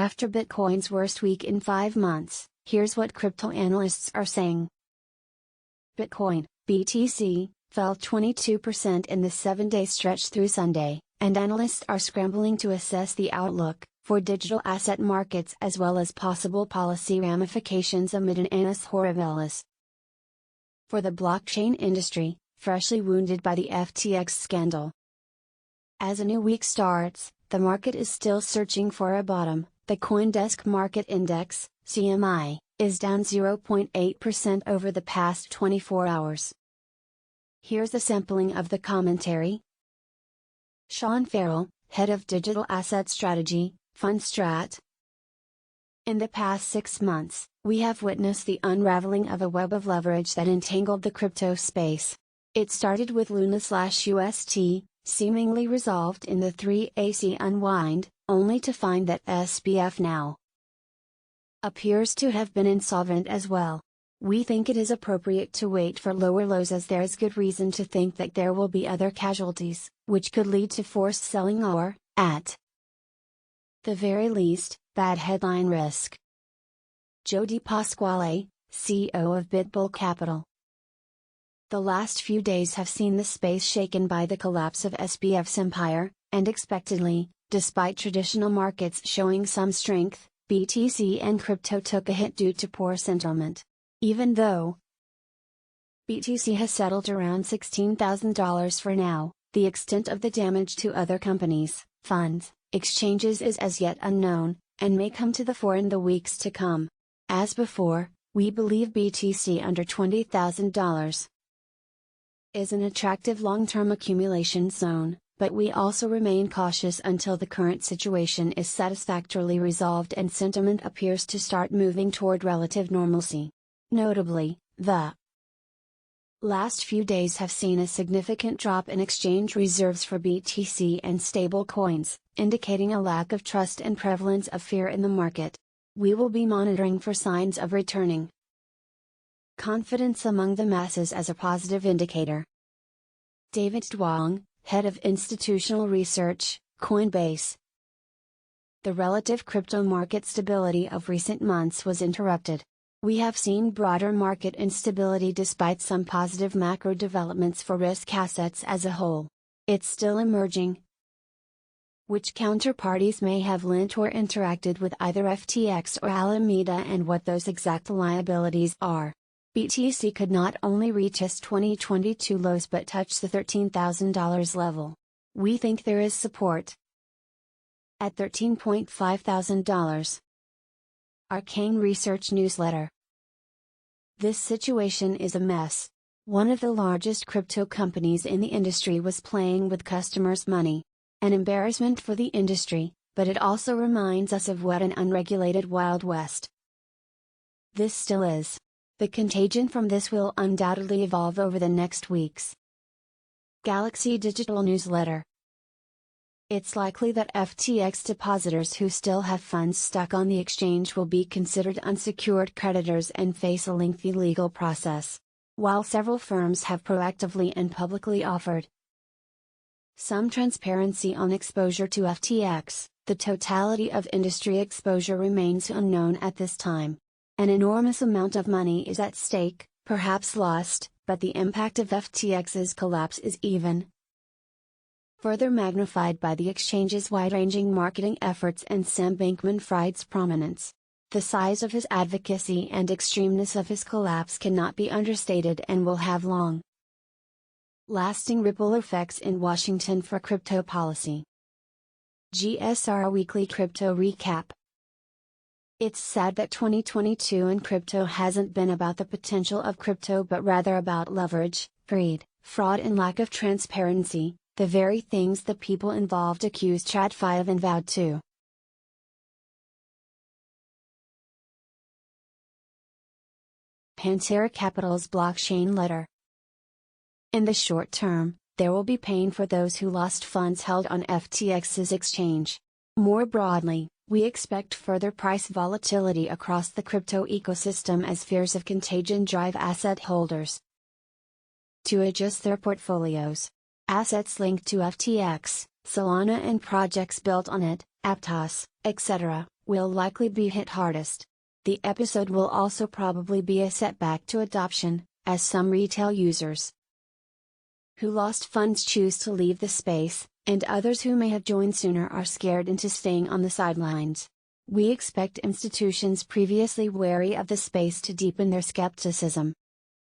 After Bitcoin's worst week in 5 months, here's what crypto analysts are saying. Bitcoin, BTC, fell 22% in the 7-day stretch through Sunday, and analysts are scrambling to assess the outlook for digital asset markets as well as possible policy ramifications amid an annus horribilis. For the blockchain industry, freshly wounded by the FTX scandal. As a new week starts, the market is still searching for a bottom. The CoinDesk Market Index, CMI, is down 0.8% over the past 24 hours. Here's a sampling of the commentary. Sean Farrell, head of digital asset strategy, fund Strat. In the past 6 months, we have witnessed the unraveling of a web of leverage that entangled the crypto space. It started with Luna/UST, seemingly resolved in the 3AC unwind, only to find that SBF now appears to have been insolvent as well. We think it is appropriate to wait for lower lows as there is good reason to think that there will be other casualties, which could lead to forced selling or, at the very least, bad headline risk. Jody Pasquale, CEO of BitBull Capital. The last few days have seen the space shaken by the collapse of SBF's empire, and expectedly, despite traditional markets showing some strength, BTC and crypto took a hit due to poor sentiment. Even though BTC has settled around $16,000 for now, the extent of the damage to other companies, funds, exchanges is as yet unknown, and may come to the fore in the weeks to come. As before, we believe BTC under $20,000 is an attractive long-term accumulation zone, but we also remain cautious until the current situation is satisfactorily resolved and sentiment appears to start moving toward relative normalcy. Notably, the last few days have seen a significant drop in exchange reserves for BTC and stablecoins, indicating a lack of trust and prevalence of fear in the market. We will be monitoring for signs of returning confidence among the masses as a positive indicator. David Duong, head of institutional research, Coinbase. The relative crypto market stability of recent months was interrupted. We have seen broader market instability despite some positive macro developments for risk assets as a whole. It's still emerging which counterparties may have lent or interacted with either FTX or Alameda and what those exact liabilities are. BTC could not only reach its 2022 lows but touch the $13,000 level. We think there is support at $13,500. Our Kane Research newsletter. This situation is a mess. One of the largest crypto companies in the industry was playing with customers' money. An embarrassment for the industry, but it also reminds us of what an unregulated Wild West this still is. The contagion from this will undoubtedly evolve over the next weeks. Galaxy Digital Newsletter. It's likely that FTX depositors who still have funds stuck on the exchange will be considered unsecured creditors and face a lengthy legal process. While several firms have proactively and publicly offered some transparency on exposure to FTX, the totality of industry exposure remains unknown at this time. An enormous amount of money is at stake, perhaps lost, but the impact of FTX's collapse is even further magnified by the exchange's wide-ranging marketing efforts and Sam Bankman-Fried's prominence. The size of his advocacy and extremeness of his collapse cannot be understated and will have long-lasting ripple effects in Washington for crypto policy. GSR Weekly Crypto Recap. It's sad that 2022 in crypto hasn't been about the potential of crypto but rather about leverage, greed, fraud and lack of transparency, the very things the people involved accused TradFi of and vowed to. Pantera Capital's blockchain letter. In the short term, there will be pain for those who lost funds held on FTX's exchange. More broadly, we expect further price volatility across the crypto ecosystem as fears of contagion drive asset holders to adjust their portfolios. Assets linked to FTX, Solana and projects built on it, Aptos, etc., will likely be hit hardest. The episode will also probably be a setback to adoption, as some retail users who lost funds choose to leave the space, and others who may have joined sooner are scared into staying on the sidelines. We expect institutions previously wary of the space to deepen their skepticism.